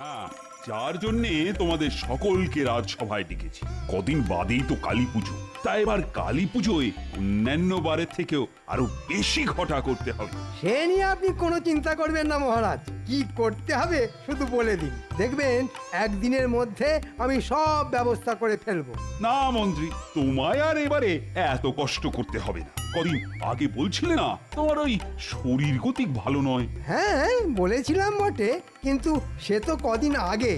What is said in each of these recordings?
হ্যাঁ, যার জন্যে তোমাদের সকলকে রাজসভায় ডেকেছি। কদিন বাদেই তো কালী পুজো, তাই এবার কালী পুজোয় অন্যান্য বারের থেকেও আরো বেশি ঘটা করতে হবে। সে নিয়ে আপনি কোনো চিন্তা করবেন না মহারাজ, কি করতে হবে শুধু বলে দিন, দেখবেন একদিনের মধ্যে আমি সব ব্যবস্থা করে ফেলবো। না মন্ত্রী, তোমায় আর এবারে এত কষ্ট করতে হবে না। কদিন আগে বলছিলে না তোমার ওই শরীর গতিক ভালো নয়? হ্যাঁ বলেছিলাম বটে, কিন্তু সে তো কদিন আগে।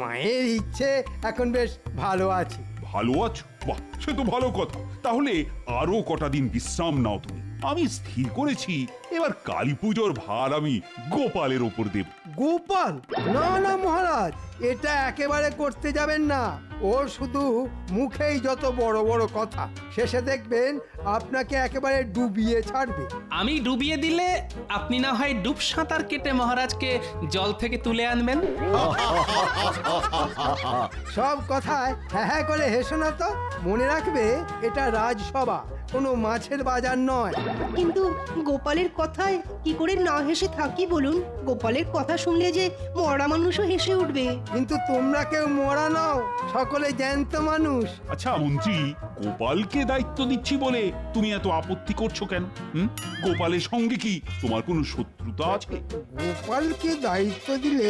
মায়ের ইচ্ছে এখন বেশ ভালো আছি। ভালো আছো? বাহ, সে তো ভালো কথা। তাহলে আরো কটা দিন বিশ্রাম নাও তুমি। আমি স্থির করেছি এবার কালী পুজোর ভার আমি গোপালের ওপর দেব। গোপাল? না না মহারাজ, এটা একেবারে করতে যাবেন না। ওর শুধু মুখেই যত বড় বড় কথা, শেষে দেখবেন আপনাকে একেবারে ডুবিয়ে ছাড়বে। আমি ডুবিয়ে দিলে আপনি না হয় ডুব সাঁতার কেটে মহারাজকে জল থেকে তুলে আনবেন। সব কথায় হ্যাঁ হ্যাঁ করে হেসো না তো। মনে রাখবে এটা রাজসভা, কোনো মাছের বাজার নয়। কিন্তু গোপালের কথায় কি করে না হেসে থাকি বলুন? গোপালের কথা শুনলে যে মরা মানুষও হেসে উঠবে। কিন্তু তোমরা কেউ মরা নও, সকলে জ্যান্ত মানুষ। আচ্ছা মন্ত্রী, গোপালকে দায়িত্ব দিচ্ছি বলে তুমি এত আপত্তি করছো কেন? গোপালের সঙ্গে কি তোমার কোনো শত্রুতা আছে? গোপালকে দায়িত্ব দিলে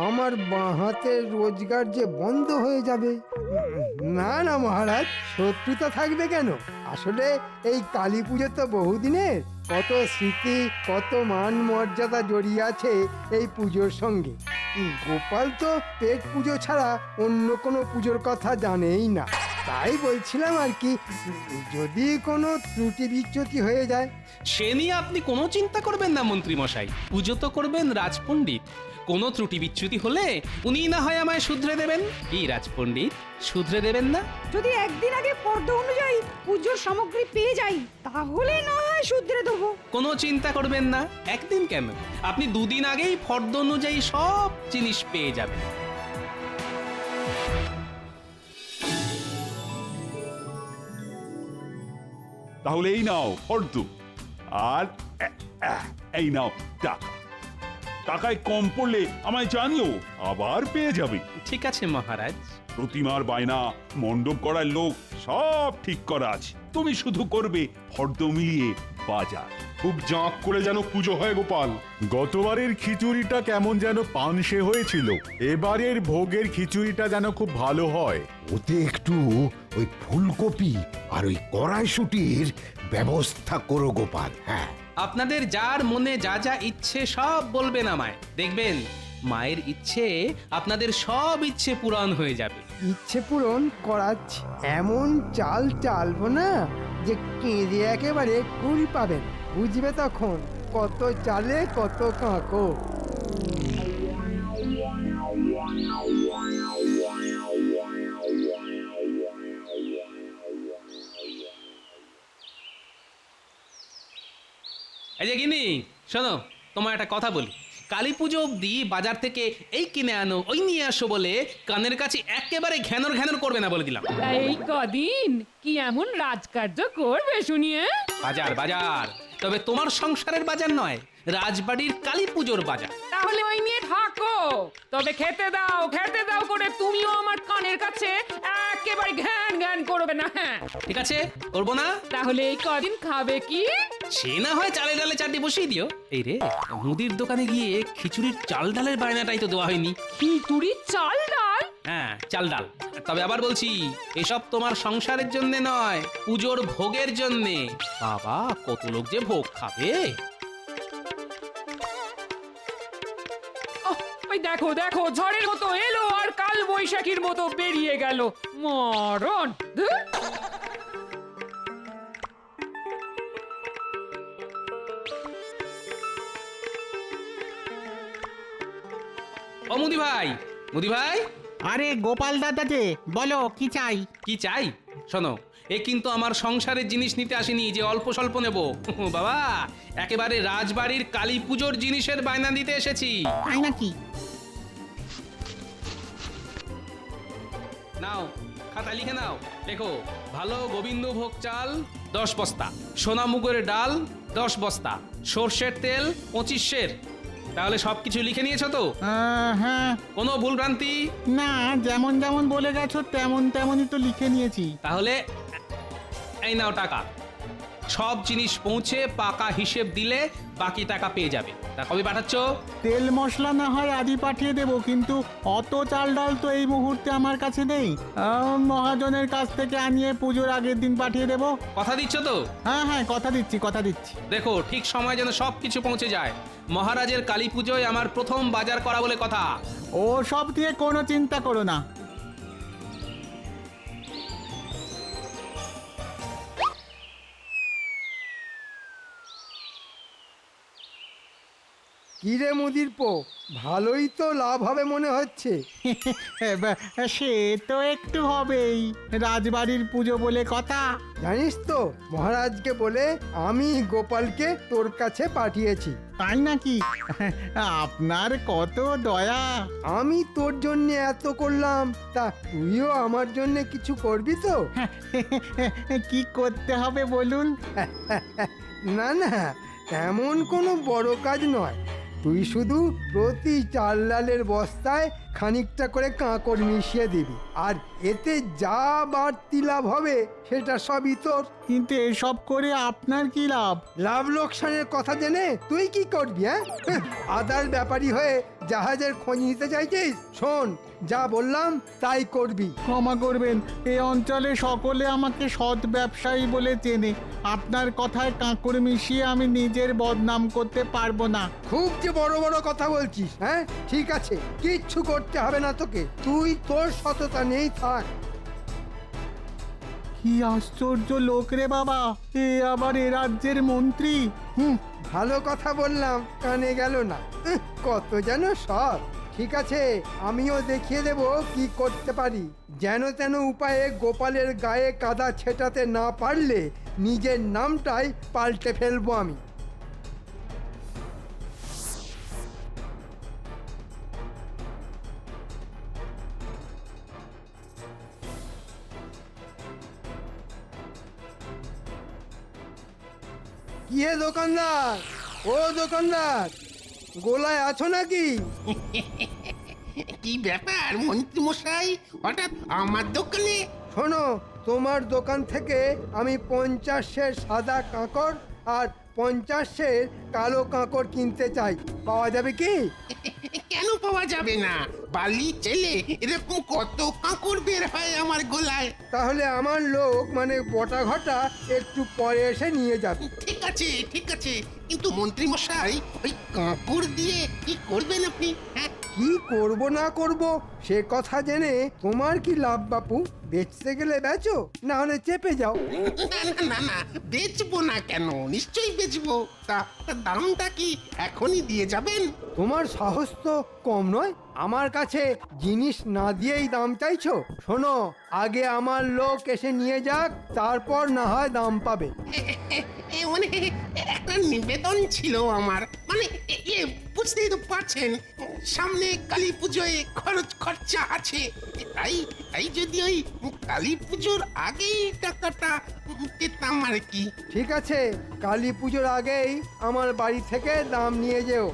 আমার বাঁ হাতের রোজগার যে বন্ধ হয়ে যাবে। না না মহারাজ, শত্রুতা থাকবে কেন? আসলে এই কালী পুজো তো বহুদিনের, কত স্মৃতি, কত মান মর্যাদা জড়িয়ে আছে এই পুজোর সঙ্গে। গোপাল তো পেট পুজো ছাড়া অন্য কোনো পুজোর কথা জানেই না। তাই বলছিলাম আর কি, যদি কোনো ত্রুটি বিচ্যুতি হয়ে যায়। সে নিয়ে আপনি কোনো চিন্তা করবেন না মন্ত্রী মশাই, পুজো তো করবেন রাজপণ্ডিত। কোনো ত্রুটি বিচ্যুতি হলে উনি না হয় আমায় শুধরে দেবেন। কি রাজপণ্ডিত, শুধরে দেবেন না? যদি একদিন আগে ফর্দ অনুযায়ী পুজোর সামগ্রী পেয়ে যাই, তাহলে না হয় শুধরে দেবো। কোনো চিন্তা করবেন না, একদিন কেন, আপনি দুদিন আগেই ফর্দ অনুযায়ী সব জিনিস পেয়ে যাবেন। তাহলে এই নাও ফর্দ, আর এই নাও টাকা। টাকায় কম পড়লে আমায় জানিও, আবার পেয়ে যাবে। ঠিক আছে মহারাজ। প্রতিমার বায়না, মণ্ডপ করার লোক সব ঠিক করা আছে। তুমি শুধু করবে ফর্দ মিলিয়ে বাজার। খুব জাঁক করে যেন পুজো হয় গোপাল। গতবারের খিচুড়িটা কেমন যেন পানসে হয়েছিল, এবারের ভোগের খিচুড়িটা যেন খুব ভালো হয়। ওতে একটু ওই ফুলকপি আর ওই কড়াইশুটির ব্যবস্থা করো গোপাল। হ্যাঁ, আপনাদের যার মনে যা যা ইচ্ছে সব বলবেন আমায়, দেখবেন মায়ের ইচ্ছে আপনাদের সব ইচ্ছে পূরণ হয়ে যাবে। ইচ্ছে পূরণ করাচ্ছি, এমন চাল চালবো না যে কেঁদে একেবারে কুল পাবেন। বুঝবে তখন কত চালে কত কাঁকো। এই যে গিনি, শোনো, তোমার একটা কথা বলি। কালী পুজো অব্দি বাজার থেকে এই কিনে আনো ওই নিয়ে আসো বলে কানের কাছে একেবারে ঘ্যানর ঘ্যানর করবে না বলে দিলাম। এই কদিন কি এমন রাজকার্য করবে শুনিয়ে? বাজার বাজার, তবে তোমার সংসারের বাজার নয়, রাজবাড়ির কালী পুজোর বাজার। তাহলে ওই নিয়ে থাকো, তবে খেতে দাও করে তুমিও আমার কানের কাছে একেবারে ঘ্যান ঘ্যান করবে না। হ্যাঁ ঠিক আছে, করবো না। তাহলে এই কদিন খাবে কি? সে না হয় চালে ডালে চারটি বসিয়ে দিও। এই রে, মুদির দোকানে গিয়ে খিচুড়ির চাল ডালের বায়নাটাই তো দেওয়া হয়নি। খিচুড়ি চাল ডাল? হ্যাঁ, চাল ডাল। তবে আবার বলছি, এসব তোমার সংসারের জন্য নয়, পুজোর ভোগের জন্যে। বাবা, কত লোক যে ভোগ খাবে। ওই দেখো দেখো, ঝড়ের মতো এলো আর কাল বৈশাখীর মতো বেরিয়ে গেল। মরণ! ধুর! ও মুদি ভাই, মুদি ভাই। আরে গোপাল দাদা যে, বলো কি চাই? কি চাই? শোনো, এ কিন্তু আমার সংসারের জিনিস নিতে আসেনি যে অল্প স্বল্প নেব। বাবা, একেবারে রাজবাড়ির কালী পুজোর জিনিসের বায়না দিতে এসেছি। তাই নাকি? নাও, খাতা লিখে নাও। দেখো, ভালো গোবিন্দভোগ চাল 10 বস্তা, সোনামুগের ডাল 10 বস্তা, সর্ষের তেল 25 সের, তাহলে সবকিছু লিখে নিয়েছো তো? হ্যাঁ, কোনো ভুল ভ্রান্তি? না যেমন যেমন বলে গেছো তেমন তেমনই তো লিখে নিয়েছি। তাহলে এই নাও টাকা। সব জিনিস পৌঁছে পাকা হিসেব দিলে বাকি টাকা পেয়ে যাবে। তা কবে পাঠাচ্ছ? তেল মশলা না হয় আজই পাঠিয়ে দেবো, কিন্তু অত চাল ডাল তো এই মুহূর্তে আমার কাছে নেই। মহাজনের কাছ থেকে আনিয়ে পুজোর আগের দিন পাঠিয়ে দেবো। কথা দিচ্ছ তো? হ্যাঁ, কথা দিচ্ছি। দেখো ঠিক সময় যেন সব কিছু পৌঁছে যায়। মহারাজের কালী পুজোয় আমার প্রথম বাজার করা বলে কথা। ও সব দিয়ে কোনো চিন্তা করো না। কিরে মুদির পো, ভালোই তো লাভ হবে মনে হচ্ছে। সে তো একটু হবেই, রাজবাড়ির পুজো বলে কথা। জানিস তো মহারাজকে বলে আমি গোপালকে তোর কাছে পাঠিয়েছি। তাই নাকি? আপনার কত দয়া। আমি তোর জন্য এত করলাম, তা তুইও আমার জন্য কিছু করবি তো? কি করতে হবে বলুন? না না, তেমন কোনো বড় কাজ নয়। তুই শুধু প্রতি চাল ডালের বস্তায় খানিকটা করে কাঁকড় মিশিয়ে দিবি, আর এতে যা বাড়তি লাভ হবে সেটা সবই তোর। কিন্তু এসব করে আপনার কি লাভ? লাভ লোকসানের কথা জেনে তুই কি করবি? আদার ব্যাপারী হয়ে জাহাজের খোঁজ নিতে চাইছিস? শোন, যা বললাম তাই করবি। ক্ষমা করবেন, এই অঞ্চলে সকলে আমাকে সৎ ব্যবসায়ী বলে চেনে। আপনার কথায় কাঁকড় মিশিয়ে আমি নিজের বদনাম করতে পারবো না। খুব যে বড় বড় কথা বলছিস। হ্যাঁ ঠিক আছে, কিচ্ছু করতে হবে না তোকে, তুই তোর সততা নেই থাক। কি আশ্চর্য লোক রে বাবা, এ আবার এ রাজ্যের মন্ত্রী। ভালো কথা বললাম, কানে গেল না। কত যেন সৎ। ঠিক আছে, আমিও দেখিয়ে দেব কি করতে পারি। যেন তেন উপায়ে গোপালের গায়ে কাদা ছেটাতে না পারলে নিজের নামটাই পাল্টে ফেলবো আমি। কি হে দোকানদার, ও দোকানদার, গোলায় আছো নাকি? কি ব্যাপার মন্ত্রী মশাই, হঠাৎ আমার দোকানে? শোনো, তোমার দোকান থেকে আমি 50 সাদা কাঁকড় আর 50 কালো কাঁকড় কিনতে চাই। পাওয়া যাবে কি? কেন পাওয়া যাবে না? বালি ছেলে এরকম কত কাঁকড় বের হয় আমার গোলায়। তাহলে আমার লোক মানে বটা ঘটা একটু পরে এসে নিয়ে যাবে। ঠিক আছে, কিন্তু মন্ত্রী মশাই ওই কাঁকড় দিয়ে কি করবেন আপনি? হ্যাঁ, কি করব না করব সে কথা জেনে তোমার কি লাভ বাপু? বেচতে গেলে বেচো, না হলে চেপে যাও। না বেচবো না কেন, নিশ্চয়ই বেচবো। তা দামটা কি এখনই দিয়ে যাবেন? তোমার সাহস তো কম নয়, আমার কাছে জিনিস না দিয়েই দাম চাইছো। শোনো, আগে আমার লোক এসে নিয়ে যাক, তারপর না হয় দাম পাবে। মানে একটা নিবেদন ছিল আমার, মানে বুঝতেই তো পারছেন, সামনে কালী পুজোয় খরচা আছে। তাই যদি ওই কালী পুজোর আগেই টাকাটা পেতাম আর কি। ঠিক আছে, কালী পুজোর আগেই আমার বাড়ি থেকে দাম নিয়ে যেও।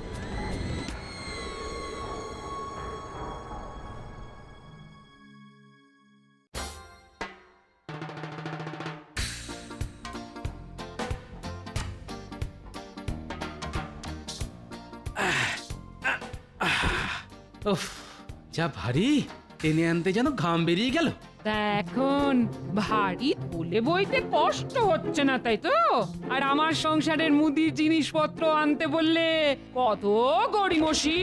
উফ, যা ভারী, টেনে আনতে যেন ঘাম বেরিয়ে গেল। তা এখন ভারী তুলে বইতে কষ্ট হচ্ছে না, তাই তো? আর আমার সংসারের মুদির জিনিসপত্র আনতে বললে কত গড়িমসি,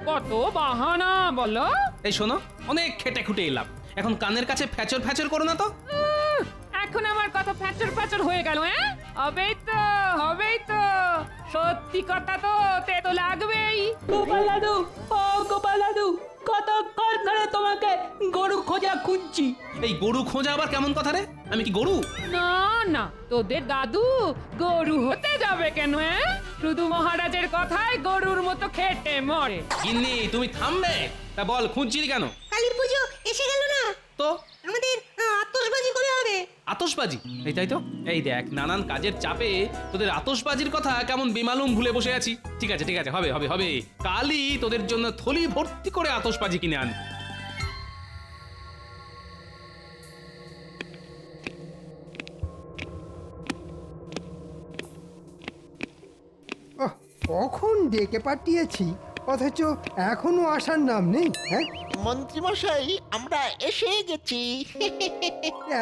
কত বাহানা বলো। এই শোনো, অনেক খেটে খুটে এলাম, এখন কানের কাছে ফ্যাচর ফ্যাচর করো না তো। এখন আমার কথা ফ্যাচর ফ্যাচর হয়ে গেল? হবেই তো, সত্যি কথা তো তেতো লাগবেই। গোপাল দাদু, ও গোপাল দাদু, কতক্ষণ ধরে তোমাকে গরু খোঁজা খুঁজছি। এই গরু খোঁজা আবার কেমন কথা রে? আমি কি গরু? না, তোদের দাদু গরু হতে যাবে কেন? শুধু মহারাজের কথায় গরুর মতো খেটে মরে। গিন্নি, তুমি থামবে? তা বল, খুঁজছিলি কেন? কালী পুজো এসে গেল না তো আমাদের আতশবাজি করে হবে। আতশবাজি, এই তাই তো। এই দেখ, নানান কাজের চাপে তোদের আতশবাজির কথা কেমন বেমালুম ভুলে বসে আছি। ঠিক আছে ঠিক আছে, হবে হবে হবে, কালই তোদের জন্য থলি ভর্তি করে আতশবাজি কিনে আন। ওহ, কখন ডেকে পাঠিয়েছি অথচ এখনো আসার নাম নেই। হ্যাঁ, মন্ত্রীমশাই আমরা এসে গেছি।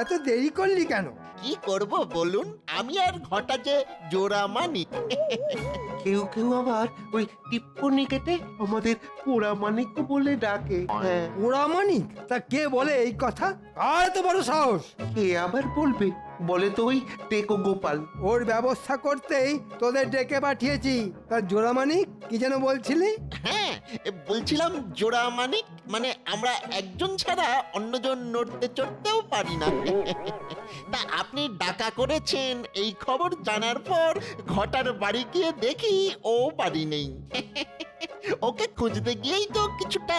এত দেরি করলি কেন? কি করব বলুন, আমি আর ঘটা যে জোড়া মানিক। কেউ কেউ আবার ওই টিপ্পনি কেটে আমাদের পোড়া মানিক বলে ডাকে। হ্যাঁ, ওরা মানিক? তা কে বলে এই কথা? আর তো বড় সাহস! কে আবার বলবে? বলে তো ওই টেকো গোপাল। ওর ব্যবস্থা করতেই তোদের ডেকে পাঠিয়েছি। তার জোড়া মানিক কি যেন বলছিলি? হ্যাঁ, বলছিলাম জোড়া মানিক মানে আমরা একজন ছাড়া অন্যজন নড়তে চড়তেও পারি না। তা আপনি ডাকা করেছেন এই খবর জানার পর ঘটার বাড়ি গিয়ে দেখি ও বাড়ি নেই। ওকে খুঁজতে গিয়েই তো কিছুটা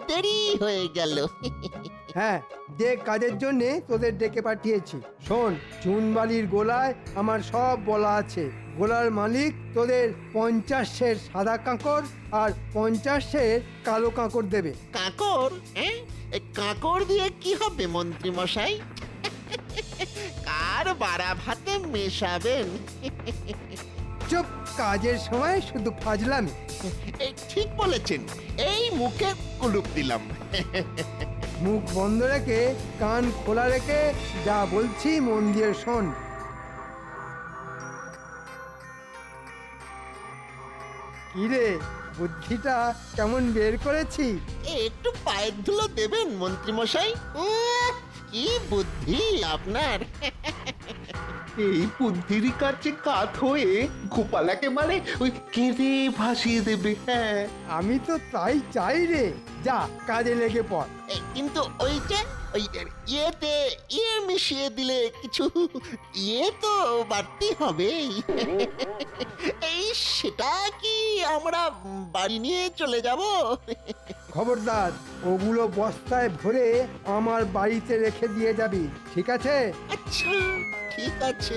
দেরি হয়ে গেল। হ্যাঁ, যে কাজের জন্য তোদের ডেকে পাঠিয়েছি। শোন, চুনবালির গোলায় আমার সব বলা আছে। গোলার মালিক তোদের 50 সের সাদা কাঁকর আর 50 সের কালো কাঁকর দেবে। কাঁকর? হ্যাঁ, কাঁকর দিয়ে কি হবে মন্ত্রী মশাই? কার বাড়া ভাতে মেশাবেন? চুপ, কাজের সময় শুধু ফাজলামি। ঠিক বলেছেন, এই মুখে কুলুপ দিলাম। মুখ বন্ধ রেখে কান খোলা রেখে যা বলছি মন দিয়ে শোন। কিরে, বুদ্ধিটা কেমন বের করেছি? একটু পায়ের ধুলো দেবেন মন্ত্রী মশাই। কি বুদ্ধি আপনার! এই বুদ্ধির কাছে কাত হয়ে গোপাল একেবারে ওই কেঁদে ভাসিয়ে দেবে। হ্যাঁ, আমি তো তাই চাই রে। যা, কাজে লেগে পড়। কিন্তু ওই যে ওই ইয়েতে ইয়ে মিশিয়ে দিলে কিছু ইয়ে তো বাড়তি হবে। এই সেটা কি আমরা বাড়ি নিয়ে চলে যাব? খবরদার, ওগুলো বস্তায় ভরে আমার বাড়িতে রেখে দিয়ে যাবি, ঠিক আছে? আচ্ছা, ঠিক আছে।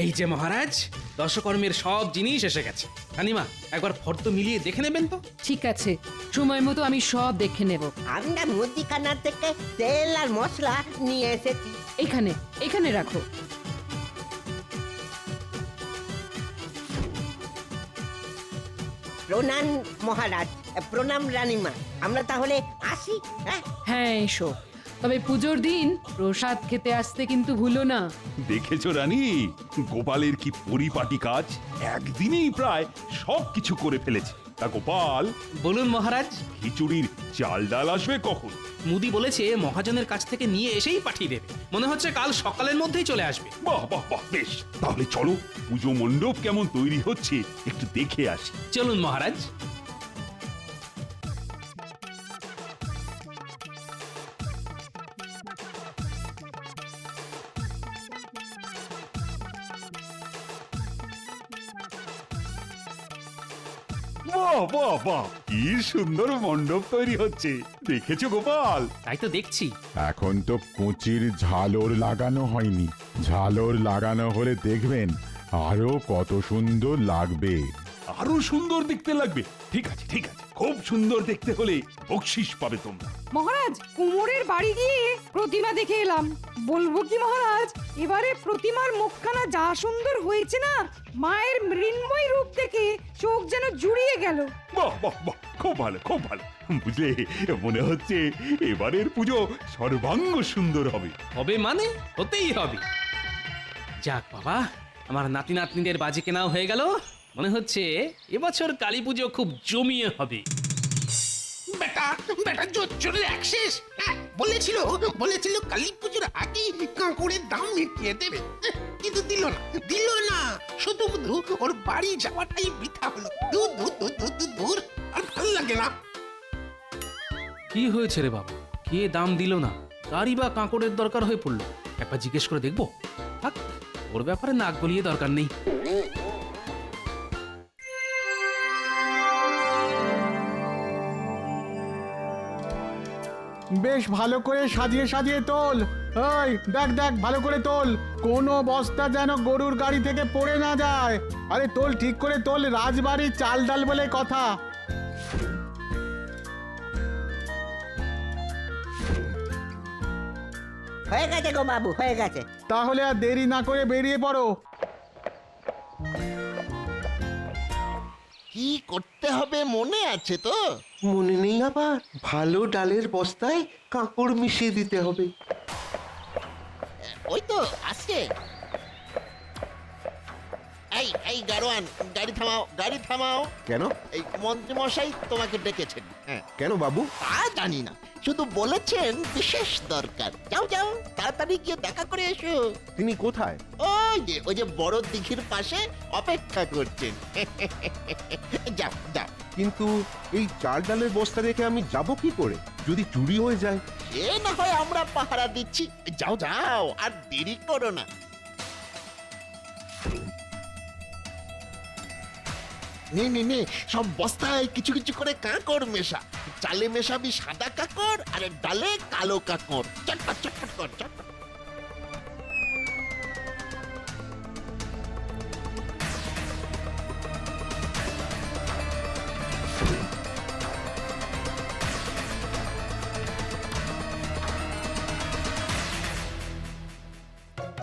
এই যে মহারাজ, দশকর্মের সব জিনিস এসে গেছে। রানীমা, একবার ফর্দ মিলিয়ে দেখে নেবেন তো? ঠিক আছে, সময় মতো আমি সব দেখে নেব। আমরা মুদিখানা থেকে তেল আর মশলা নিয়ে এসেছি। এখানে এখানে রাখো। প্রণাম মহারাজ, প্রণাম রানীমা। আমরা তাহলে আসি। হ্যাঁ এসো, তবে পুজোর দিন প্রসাদ খেতে আসতে কিন্তু ভুলো না। দেখেছো রানী, গোপালের কি পরিপাটি কাজ! একদিনেই প্রায় সবকিছু করে ফেলেছে। তা গোপাল, বলুন মহারাজ। খিচুড়ির চাল ডাল আসবে কখন? মুদি বলেছে মহাজনের কাছ থেকে নিয়ে এসেই পাঠিয়ে দেবে। মনে হচ্ছে কাল সকালের মধ্যেই চলে আসবে। বাহ বাহ বাহ, বেশ, তাহলে চলো পুজো মণ্ডপ কেমন তৈরি হচ্ছে একটু দেখে আসি। চলুন মহারাজ। বাহ বাহ বাহ, কি সুন্দর মণ্ডপ তৈরি হচ্ছে! দেখেছো গোপাল? তাই তো দেখছি। এখন তো কুচির ঝালর লাগানো হয়নি, ঝালর লাগানো হলে দেখবেন আরো কত সুন্দর লাগবে। আরো সুন্দর দেখতে লাগবে? ঠিক আছে ঠিক আছে, খুব সুন্দর দেখতে হলে বকশিস পাবে তোমরা। মহারাজ, কুমোরের বাড়ি গিয়ে প্রতিমা দেখে এলাম। বলবো কি মহারাজ, এবারে প্রতিমার মুখখানা যা সুন্দর হয়েছে না, মায়ের মৃন্ময় রূপ দেখে চোখ যেন জুড়িয়ে গেল। বাহ বাহ বাহ, খুব ভালো খুব ভালো। বুঝলে, মনে হচ্ছে এবারের পুজো সর্বাঙ্গ সুন্দর হবে। হবে মানে হতেই হবে। যাক বাবা, আমার নাতি নাতনিদের বাজি কেনাও হয়ে গেল। মনে হচ্ছে এবছর কালী পুজো খুব জমিয়ে হবে। বেটা বেটা জোরে অ্যাক্সেস বলেছিল কালী পুজোর আগেই কাঁকুড়ের দাম মিটিয়ে দেবে, কিন্তু দিল না। শুধু ওর বাড়ি যাওয়াটাই বৃথা হলো। দূর দূর দূর দূর দূর দূর, আর ভালো লাগে না। কি হয়েছে রে বাবা? কে দাম দিল না? কারই বা কাঁকড়ের দরকার হয়ে পড়লো? একবার জিজ্ঞেস করে দেখবো। থাক, ওর ব্যাপারে নাক গলিয়ে দরকার নেই। বেশ ভালো করে সাজিয়ে সাজিয়ে তোল। ওই দেখ দেখ, ভালো করে তোল, কোনো বস্তা যেন গরুর গাড়ি থেকে পড়ে না যায়। আরে তোল, ঠিক করে তোল, রাজবাড়ির চাল ডাল বলে কথা। হয়ে গেছে গো বাবু, হয়ে গেছে। তাহলে আর দেরি না করে বেরিয়ে পড়ো। কি করতে হবে মনে আছে তো? মনে নেই আবার? ভালো ডালের বস্তায় কাঁকড় মিশিয়ে দিতে হবে। ওই তো আসছে। এই এই গাড়োয়ান, গাড়ি থামাও, গাড়ি থামাও। কেন? এই মন্ত্রী মশাই তোমাকে ডেকেছেন। হ্যাঁ, কেন বাবু? তা জানি না, শুধু বলেছেন বিশেষ দরকার। যাও যাও, তাড়াতাড়ি গিয়ে দেখা করে এসো। তিনি কোথায়? ওই যে বড় দিঘির পাশে অপেক্ষা করছেন। যাও যাও। কিন্তু এই চাল ডালের বস্তা রেখে আমি যাব কি করে? যদি চুরি হয়ে যায়? এ না হয় আমরা পাহারা দিচ্ছি। যাও যাও, আর দেরি করো না। নে নে নে, সব বস্তায় কিছু কিছু করে কাঁকড় মেশা। চালে মেশাবি সাদা কাঁকড়, আর ডালে কালো কাঁকড়। চটপট চটপট কর, চটপট।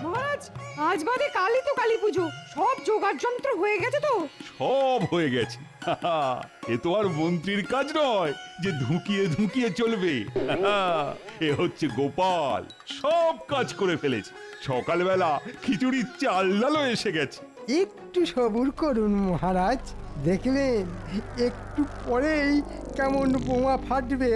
মহারাজ, আজ বাদে কালই তো কালী পুজো, সব জোগাড় যন্ত্র হয়ে গেছে তো? সব হয়ে গেছে। এ তো আর মন্ত্রীর কাজ নয় যে ধুকিয়ে ধুকিয়ে চলবে। এ হচ্ছে গোপাল, সব কাজ করে ফেলেছে। সকালবেলা খিচুড়ির চাল ডালও এসে গেছে। একটু সবুর করুন মহারাজ, দেখবেন একটু পরেই কেমন বোমা ফাটবে।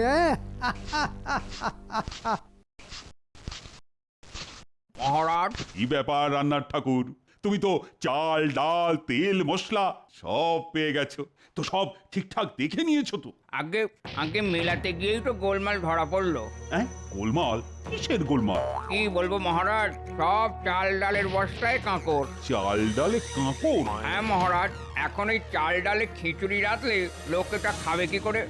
মহারাজ, কি ব্যাপার রান্নার ঠাকুর? তুমি তো চাল ডাল তেল মশলা সব পেয়ে গেছো, তো সব ঠিকঠাক দেখে নিয়েছো তো? আগে আগে মেলাতে গিয়েই তো গোলমাল ধরা পড়লো। হ্যাঁ, গোলমাল? কিসের গোলমাল? কি বলবো মহারাজ, সব চাল ডালের বস্তায় কাঁকড়। চাল ডালে কাঁকড়? হ্যাঁ মহারাজ, এখন এই চাল ডালে খিচুড়ি রাখলে লোকেটা খাবে কি করে?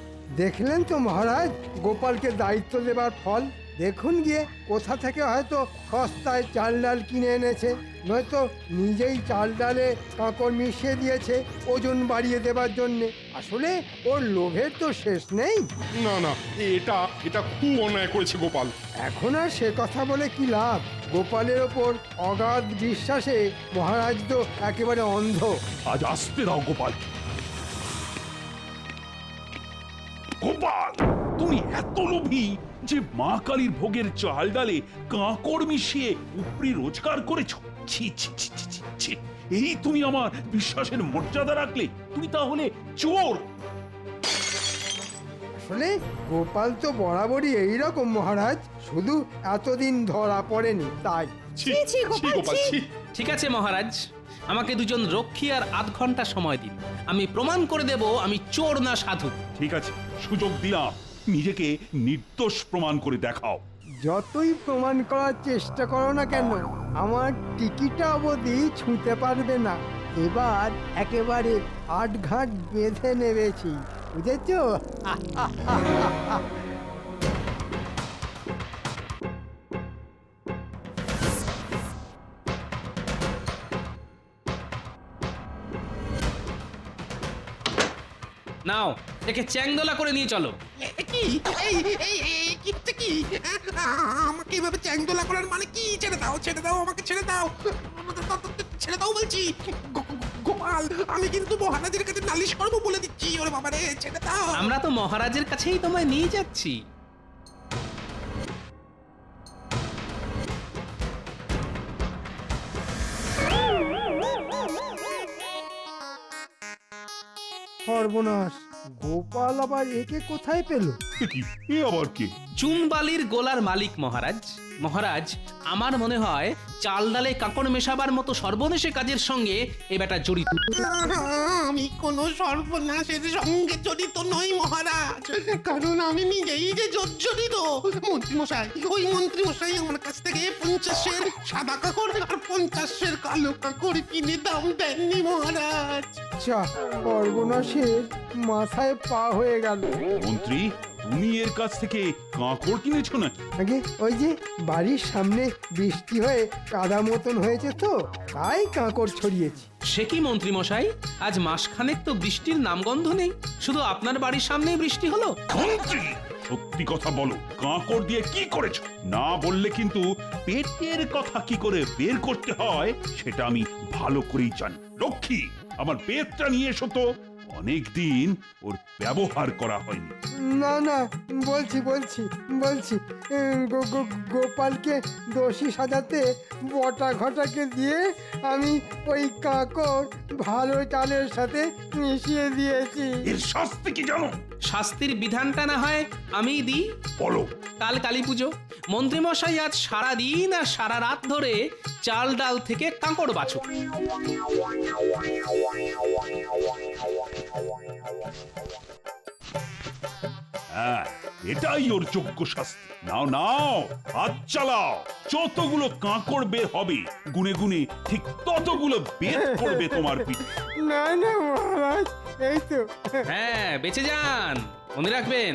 দেখলেন তো মহারাজ, গোপালকে দায়িত্ব দেবার ফল। দেখুন গিয়ে কোথা থেকে হয়তো সস্তায় চাল ডাল কিনে এনেছে, নয়তো নিজেই চাল ডালে কাঁকড় মিশিয়ে দিয়েছে ওজন বাড়িয়ে দেবার জন্যে। আসলে ওর লোভের তো শেষ নেই। না না, এটা এটা খুব অন্যায় করেছে গোপাল। এখন আর সে কথা বলে কি লাভ? গোপালের ওপর অগাধ বিশ্বাসে মহারাজ তো একেবারে অন্ধ। আজ আসতে দাও গোপাল। গোপাল, তুমি এত লোভী যে মা কালীর ভোগের চাল ডালে কাঁকড় মিশিয়ে উপরি রোজগার করেছো? ছি ছি ছি ছি ছি ছি। এই তুমি আমার বিশ্বাসের মর্যাদা রাখলে? তুমি তাহলে চোর। আসলে গোপাল তো বরাবরই এইরকম মহারাজ, শুধু এতদিন ধরা পড়েনি তাই। ঠিক আছে মহারাজ, আমাকে দুজন রক্ষী আর আধ ঘন্টা সময় দিন, আমি প্রমাণ করে দেব আমি চোর না সাধু। ঠিক আছে, সুযোগ দিলাম, নিজেকে নির্দোষ প্রমাণ করে দেখাও। যতই প্রমাণ করার চেষ্টা করো না কেন, আমার টিকিটা অবধি ছুঁতে পারবে না। এবার একেবারে আটঘাট বেঁধে নেমেছি, বুঝেছো? নাও, একে চ্যাংদোলা করে নিয়ে চলো। কি এই এই এই কিটা কি? আমাকে এভাবে চ্যাংদোলা করার মানে কি? ছেড়ে দাও, ছেড়ে দাও, আমাকে ছেড়ে দাও, ছেড়ে দাও বলছি। গোপাল, আমি কিন্তু মহারাজের কাছে নালিশ করবো বলে দিচ্ছি। ওরে বাবা রে, ছেড়ে দাও। আমরা তো মহারাজের কাছেই তোমায় নিয়ে যাচ্ছি। সর্বনাশ, গোপাল আবার একে কোথায় পেল? এ কি, এ আবার কে? চুনবালির গোলার মালিক মহারাজ। মহারাজ, আমার মনে হয় চাল ডালে কাঁকড় মেশাবার মতো সর্বনেশে কাজের সঙ্গে এ বেটা জড়িত। আমি কোনো সর্বনাশের সঙ্গে জড়িত নই মহারাজ, কারণ আমি নিজেই যে জর্জরিত। মন্ত্রীমশাই, ওই মন্ত্রীমশাই আমার কাছ থেকে 50-এর সাদা কাকড় আর 50-এর কালো কাকড় কিনে দাম দেননি মহারাজ। যা, সর্বনাশের মাথায় পা হয়ে গেল। মন্ত্রী, তুমি এর কাছ থেকে কাঁকড় কিনেছো নাকি? আগে ওই যে বাড়ির সামনে বৃষ্টি হয়ে কাদা মতন হয়েছে তো, তাই কাঁকড় ছড়িয়েছি। সে কি মন্ত্রী মশাই, আজ মাসখানেক তো বৃষ্টির নামগন্ধ নেই, শুধু আপনার বাড়ির সামনেই বৃষ্টি হলো। মন্ত্রী, সত্যি কথা বলো, কাঁকড় দিয়ে কি করেছো? না বললে কিন্তু পেটের কথা কি করে বের করতে হয় সেটা আমি ভালো করেই জানি। লক্ষ্মী, আমার পেটটা নিয়ে এসো তো, অনেকদিন ওর ব্যবহার করা হয়নি। না না, বলছি বলছি বলছি গোপালকে দোষী সাজাতে বটা ঘটাকে দিয়ে আমি ওই কাঁকড় ভালো চালের সাথে মিশিয়ে দিয়েছি। এর শাস্তি কি জানো? শাস্তির বিধানটা না হয় আমি দিই। বলো। কাল কালী পুজো, মন্ত্রীমশাই আজ সারা দিন আর সারা রাত ধরে চাল ডাল থেকে কাঁকড় বাছুক। হ্যাঁ, এটাই ওর যোগ্য শাস্তি। নাও নাও, হাত চালাও। যতগুলো কাঁকড় বের হবে গুনে গুনে ঠিক ততগুলো বের করবে তোমার পিঠে। না না মহারাজ, এই তো। হ্যাঁ, বেঁচে যান। মনে রাখবেন,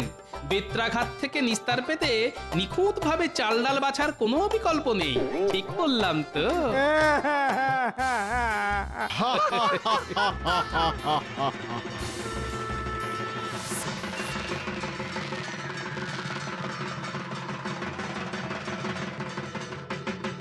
বেত্রাঘাত থেকে নিস্তার পেতে নিখুঁত ভাবে চাল ডাল বাছার কোনো বিকল্প নেই। ঠিক বললাম তো?